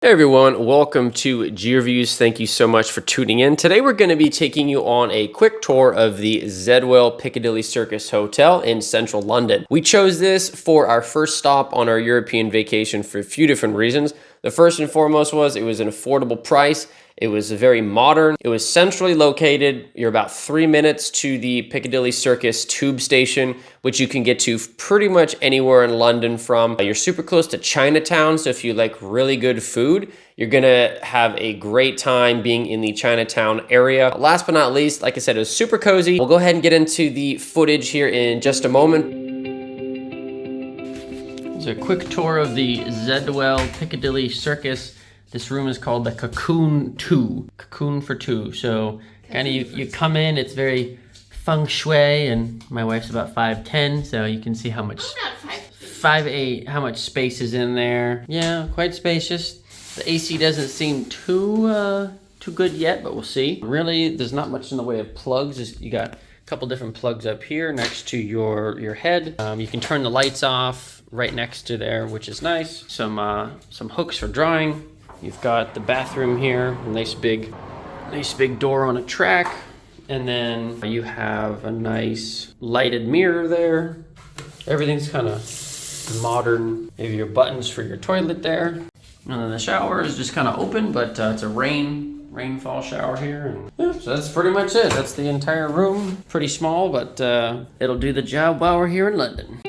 Hey everyone, welcome to G-Reviews. Thank you so much for tuning in. Today we're going to be taking you on a quick tour of the Zedwell Piccadilly Circus Hotel in central London. We chose this for our first stop on our European vacation for a few different reasons. The first and foremost was it was an affordable price. It was very modern. It was centrally located. You're about 3 minutes to the Piccadilly Circus tube station, which you can get to pretty much anywhere in London from. You're super close to Chinatown, so if you like really good food, you're gonna have a great time being in the Chinatown area. Last but not least, like I said, it was super cozy. We'll go ahead and get into the footage here in just a moment. It's a quick tour of the Zedwell Piccadilly Circus. This room is called the Cacoon 2, Cacoon for 2. So kind of you come in, it's very feng shui, and my wife's about 5'10", so you can see how much, 5'8", how much space is in there. Yeah, quite spacious. The AC doesn't seem too good yet, but we'll see. Really, there's not much in the way of plugs. You got a couple different plugs up here next to your head. You can turn the lights off right next to there, which is nice. Some hooks for drawing. You've got the bathroom here, a nice big door on a track. And then you have a nice lighted mirror there. Everything's kind of modern. You have your buttons for your toilet there. And then the shower is just kind of open, but it's a rainfall shower here. And yeah, so that's pretty much it. That's the entire room. Pretty small, but it'll do the job while we're here in London.